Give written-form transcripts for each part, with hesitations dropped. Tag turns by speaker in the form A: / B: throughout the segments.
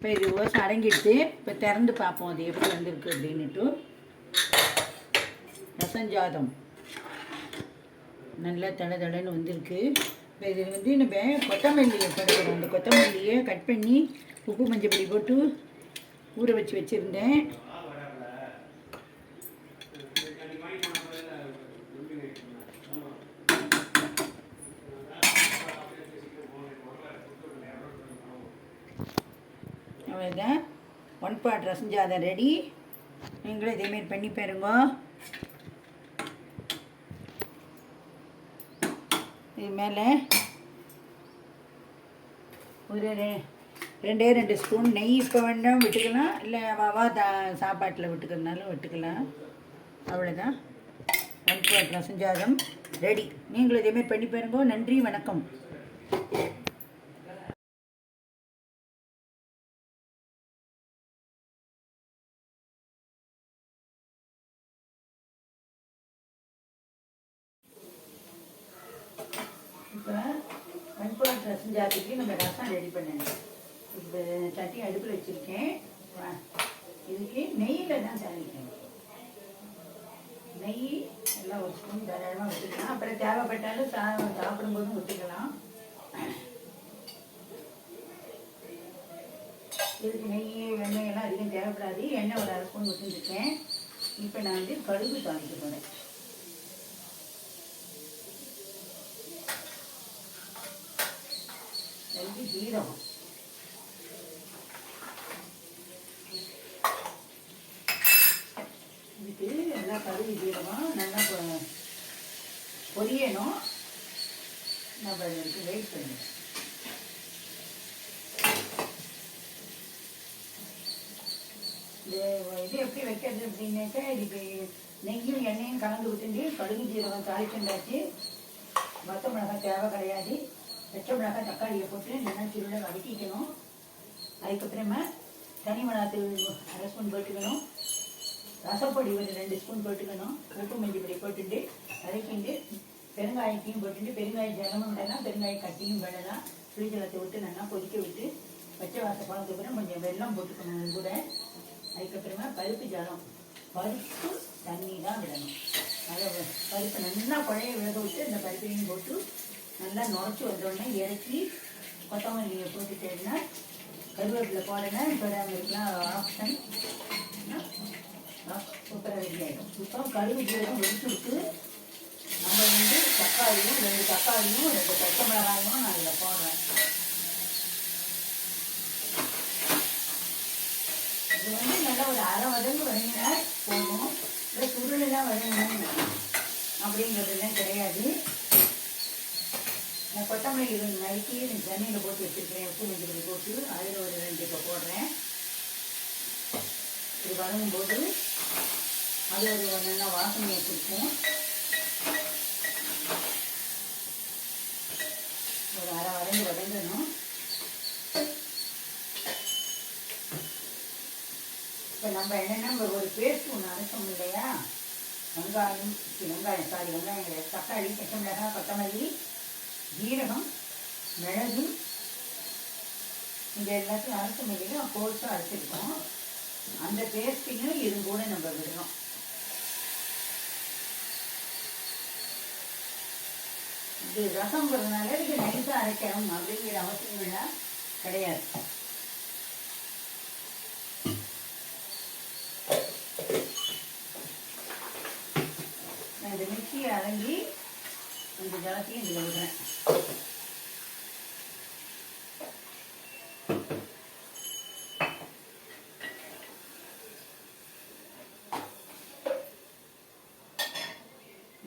A: இப்போ இது ஓசை அடங்கிடுச்சு. இப்போ திறந்து பார்ப்போம் அது எப்படி வந்திருக்கு அப்படின்னுட்டு. ரசஞ்சாதம் நல்லா தடை தடன்னு வந்திருக்கு. இப்போ இதில் வந்து நம்ம கொத்தமல்லியை படுக்கிறோம். அந்த கொத்தமல்லியை கட் பண்ணி உப்பு மஞ்சள் பொடி போட்டு ஊற வச்சு வச்சுருந்தேன். அவ்வளோதான், 1 பாட் ரசஞ்சாதம் ரெடி. நீங்களும் இதேமாரி பண்ணி பாருங்க. இது மேலே ஒரு 2 ஸ்பூன் நெய் இப்போ வேண்டாம் விட்டுக்கலாம், இல்லை வாவா சாப்பாட்டில் விட்டுக்கிறதுனாலும் விட்டுக்கலாம். அவ்வளோதான், 1 பாட் ரசஞ்சாதம் ரெடி. நீங்களும் இதேமாரி பண்ணி பாருங்க. நன்றி, வணக்கம். இப்போ 1 பாட் ரசஞ்சாதத்துக்கு நம்ம ரசம் ரெடி பண்ணணும். இப்போ சட்டி அடுப்பில் வச்சுருக்கேன். இதுக்கு நெய்யில் தான் தாளிக்கணும். நெய் எல்லாம் ஒரு ஸ்பூன் தாராளமாக விட்டுக்கலாம். அப்புறம் தேவைப்பட்டாலும் சாப்பிடும்போதும் விட்டுக்கலாம். இதுக்கு நெய் வெண்ணெய் எல்லாம் அதிகம் தேவைப்படாது. எண்ணெய் ஒரு 1/2 ஸ்பூன் விட்டுருக்கேன். இப்போ நான் வந்து கடுகு தாளிக்க போகிறேன். ஜீரகம், இதுக்கு நல்லா கடுகு ஜீரகம் நல்லா பொரியணும். நம்ம இதுக்கு வெயிட் பண்ணுவோம். இது எப்படி வைக்கிறது அப்படின்னாக்கா, இதுக்கு நெய்யும் எண்ணெயும் கலந்து விட்டுண்டு கடுகு ஜீரகம் தாளிச்சுண்டாச்சு. வத்த மிளகாய் தேவை கிடையாது. பச்சை மிளகாய் தக்காளியை போட்டு நல்லா சுருளை வதக்கிக்கணும். அதுக்கப்புறமா தனி மிளகாத்தூள் 1/2 ஸ்பூன் போட்டுக்கணும். ரசப்பொடி ஒரு 2 ஸ்பூன் போட்டுக்கணும். உப்பு மஞ்சள் பொடி போட்டுட்டு வதக்கிட்டு பெருங்காயத்தையும் போட்டுட்டு, பெருங்காயம் ஜலமும் விடலாம், பெருங்காயம் கட்டியும் விடலாம். புளிஜலத்தை விட்டு நல்லா கொதிக்க விட்டு பச்சை வாசை போனதுக்கப்புறம் கொஞ்சம் வெல்லம் போட்டுக்கணும் அது கூட. அதுக்கப்புறமா பருப்பு ஜலம், பருப்பு தண்ணி தான் விடணும். அதை பருப்பு நல்லா குழைய வேக விட்டு அந்த பருப்பையும் போட்டு நல்லா நுரைச்சி வந்தோடனே இறக்கி கொத்தமல்லியை போட்டுட்டேன்னா கருவேப்பிலை போடணும். போடாமல் இருக்கலாம், ஆப்ஷன். சூப்பராக ரெடி ஆகிடும். இப்போ கடுகு ஜீரகம் வெடிச்சு விட்டு நம்ம வந்து தக்காளியும் 2 தக்காளியும் 2 பச்சை மிளகாயும் நான் இதில் போடுறேன். இது வந்து நல்லா ஒரு அரை வதங்கு வதங்கினா போதும். இல்லை சுருளெல்லாம் வதங்கணும் அப்படிங்கிறதுலாம் கிடையாது. நான் கொத்தமல்லி நறுக்கி தண்ணியில் போட்டு வச்சுருக்கிறேன். உப்பு மஞ்சள் பொடி போட்டு அதில் ஒரு 2 இப்போ போடுறேன். இது வதங்கும்போது அது ஒரு நல்லா வாசனையை கொடுக்கும். ஒரு அரை வதங்கணும். இப்போ நம்ம என்னென்னா ஒரு பேஸ்ட் ஒன்று அரைச்சோம் இல்லையா, வெங்காயம் தக்காளி, பச்சை மிளகாய், கொத்தமல்லி, ஜீரகம், மிளகு, இந்த எல்லாத்தையும் அரைச்ச மிளகு கோர்ஸாக அரைச்சிருக்கோம். அந்த பேஸ்ட்டையும் இது கூட நம்ம விடணும். இது ரசம்ங்கிறதுனால இது நைஸாக அரைக்கணும் அப்படிங்கிற அவசியங்கள்லாம் கிடையாது. நான் இந்த மிக்சியை அடங்கி அந்த ஜலத்தையும் இதில் விடுறேன்.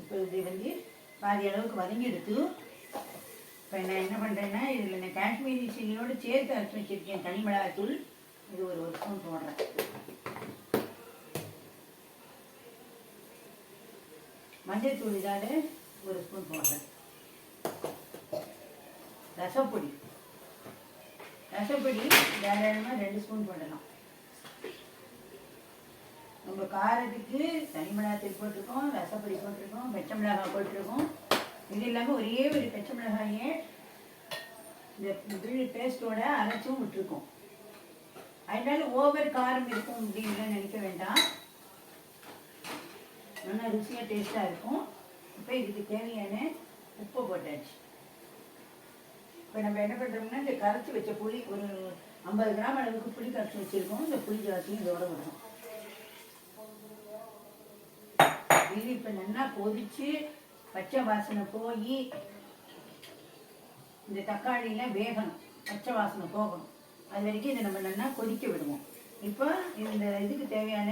A: இப்போ இது வந்து பாதி அளவுக்கு வதங்கி எடுத்து இப்போ நான் என்ன பண்ணுறேன்னா, இதில் நான் காஷ்மீரி சில்லியோடு சேர்த்து அரைச்சி வச்சுருக்கேன் தனி மிளகாய்த்தூள். இது ஒரு ஸ்பூன் போடுறேன். மஞ்சள் தூள் இதால் 1 ஸ்பூன் போடுறேன். ரசப்பொடி தாராளமாக 2 ஸ்பூன் போடலாம். நம்ம காரத்துக்கு தனி மிளகாய் போட்டிருக்கோம், ரசப்பொடி போட்டிருக்கோம், பச்சை மிளகாய் போட்டிருக்கோம். இது இல்லாமல் ஒரே ஒரு பச்சை மிளகாயே இந்த பேஸ்ட்டோட அரைச்சும் விட்டுருக்கோம். அதனால ஓவர் காரம் இருக்கும் அப்படின்னு நினைக்க வேண்டாம். நல்லா ருசியாக டேஸ்ட்டாக இருக்கும். இப்போ இதுக்கு தேவையான உப்பு போட்டாச்சு. இப்போ நம்ம என்ன பண்ணுறோம்னா இந்த கரைச்சி வச்ச புளி ஒரு 50 கிராம் அளவுக்கு புளி கரைச்சி வச்சுருக்கோம். இந்த புளி ஜாஸ்தியும் இதோட வரும். இது இப்போ நல்லா கொதிச்சு பச்சை வாசனை போய் இந்த தக்காளியெலாம் வேகணும், பச்சை வாசனை போகணும். அது வரைக்கும் இதை நம்ம நல்லா கொதிக்க விடுவோம். இப்போ இந்த இதுக்கு தேவையான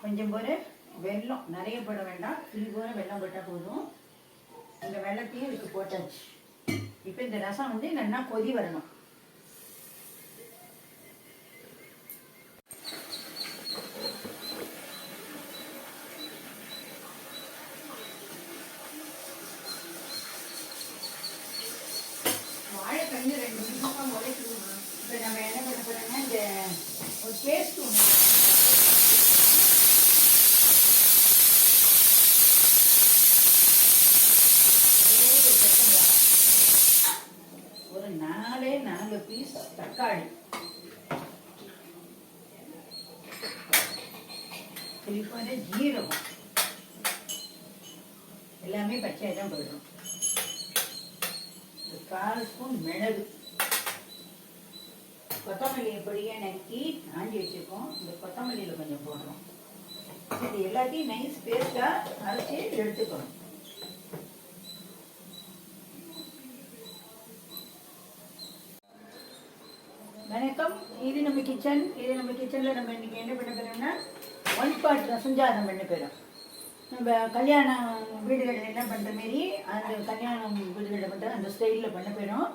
A: கொஞ்சம் போல வெல்லம், நிறைய போட வேண்டாம், துளி போல வெல்லம் போட்டால் போதும். இந்த வெள்ளத்தையும் இதுக்கு போட்டாச்சு. இப்போ இந்த ரசம் வந்து நல்லா கொதி வரணும். வாழைக்கண்ணு 2 நிமிஷம் உடைக்கணும். இப்போ நம்ம என்ன பண்ண போறோம்னா இந்த ஒரு பேஸ்ட் ஒன்று ஒரு 4 பீஸ் தக்காளி, குறிப்பாக ஜீரகம் எல்லாமே பச்சையாக தான் போடுறோம். 1/4 ஸ்பூன் மிளகு, கொத்தமல்லியை பொடியாக நறுக்கி ஆஞ்சி வச்சுருக்கோம். இந்த கொத்தமல்லியில் கொஞ்சம் போடுறோம். இது எல்லாத்தையும் நைஸ் பேஸ்ட்டாக அரைச்சி எடுத்துக்கணும். வணக்கம், இது நம்ம கிச்சன். கிச்சனில் நம்ம இன்றைக்கி என்ன பண்ண போகிறோம்னா 1 பாட் ரசஞ்சாதம் பண்ண போகிறோம். நம்ம கல்யாண வீடுகளில் என்ன பண்ணுற மாரி அந்த கல்யாணம் வீடுகளில் பண்ணுற அந்த ஸ்டைலில் பண்ண போகிறோம்.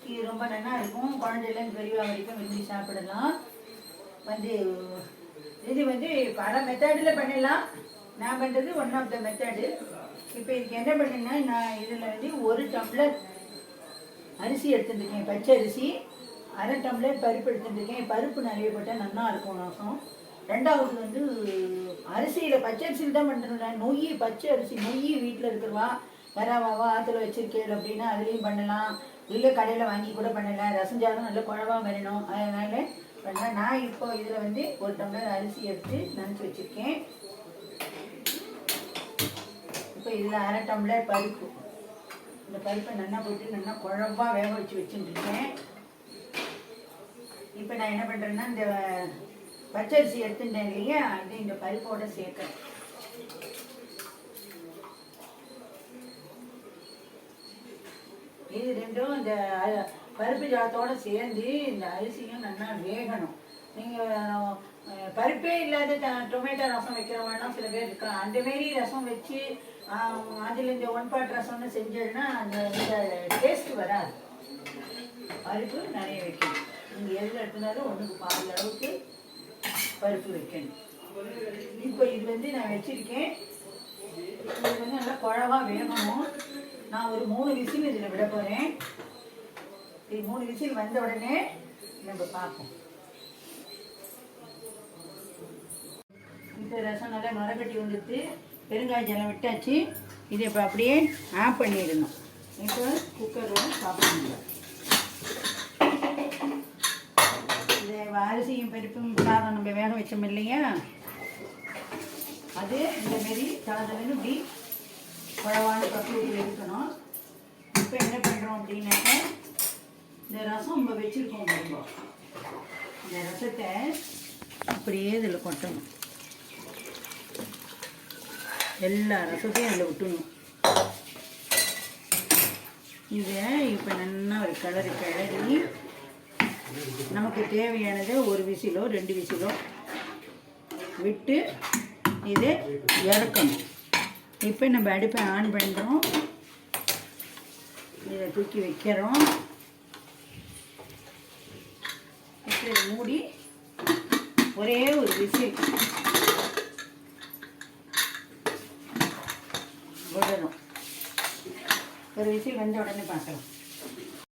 A: இது ரொம்ப நல்லா இருக்கும். குழந்தைலாம் பெரியவா வரைக்கும் விரும்பி சாப்பிடலாம். இது பல மெத்தடில் பண்ணலாம். நான் பண்ணுறது ஒன் ஆஃப் த மெத்தடு. இப்போ இதுக்கு என்ன பண்ணேன்னா, நான் இதில் 1 டம்ளர் அரிசி எடுத்துட்டுருக்கேன், பச்சை அரிசி. 1/2 டம்ளர் பருப்பு எடுத்துட்டுருக்கேன். பருப்பு நிறைய போட்டால் நல்லா இருக்கும் ரசம். 2வது அரிசியில் பச்சை அரிசியில் தான் பண்ணுறேன். நொய், பச்சை அரிசி நொய் வீட்டில் இருக்கிறவா வராவாவா ஆற்றுல வச்சிருக்கேள் அப்படின்னா அதுலேயும் பண்ணலாம், இல்லை கடையில் வாங்கி கூட பண்ணலாம். ரசஞ்சாலும் நல்ல குழவா வரணும், அதனால் பண்ணலாம். நான் இப்போ இதில் 1 டம்ளர் அரிசி எடுத்து நினச்சி வச்சுருக்கேன். இப்போ இதில் 1/2 டம்ளர் பருப்பு. இந்த பருப்பை நல்லா போட்டு நல்லா குழவா வேக வச்சுருக்கேன். இப்போ நான் என்ன பண்ணுறேன்னா, இந்த பச்சரிசி எடுத்துட்டேன் இல்லையா, அது இந்த பருப்போட சேர்க்கிறேன். இது ரெண்டும் இந்த பருப்பு ஜாத்தோடு சேர்ந்து இந்த அரிசியும் நல்லா வேகணும். நீங்கள் பருப்பே இல்லாத டொமேட்டோ ரசம் வைக்கிறவங்கலாம் சில பேர் இருக்கலாம். அந்தமாரி ரசம் வச்சு அதில் இந்த 1 பாட் ரசம்னு செஞ்சதுன்னா அந்த டேஸ்ட் வராது. பருப்பு நிறைய வைக்கணும். நீங்கள் எதில் எடுத்துனாலும் 1க்கு 4 அளவுக்கு பருப்பு வைக்கணும். இப்போ இது நான் வச்சுருக்கேன். இது நல்லா குழவா வேகணும். நான் ஒரு 3 விசில் இதில் விட போகிறேன். இது 3 விசில் வந்த உடனே நம்ம பார்ப்போம். இப்போ ரசம் நல்லா நுரக்கட்டி வந்துட்டு பெருங்காய ஜலம் விட்டாச்சு. இதை இப்போ அப்படியே ஆஃப் பண்ணிடணும். இப்போ குக்கரோட சாப்பிடணும். இந்த அரிசியும் பருப்பும் சாதம் நம்ம வேக வச்சோம் இல்லையா, அது இந்தமாரி தளதளன்னு இப்படி குழவான பக்குவத்தில் இருக்கணும். இப்போ என்ன பண்ணுறோம் அப்படின்னாக்க, இந்த ரசம் நம்ம வச்சுருக்கோம் பாருங்க, இந்த ரசத்தை அப்படியே இதில் கொட்டணும். எல்லா ரசத்தையும் அதில் விட்டுணும். இதை இப்போ நல்லா ஒரு கிளறி நமக்கு தேவையானது 1 விசிலோ 2 விசிலோ விட்டு இதை இறக்கணும். இப்போ நம்ம அடுப்பை ஆன் பண்ணுறோம். இதை தூக்கி வைக்கிறோம். இப்போ இதை மூடி ஒரே ஒரு விசில் விடணும். ஒரு விசில் வந்த உடனே பார்க்கலாம்.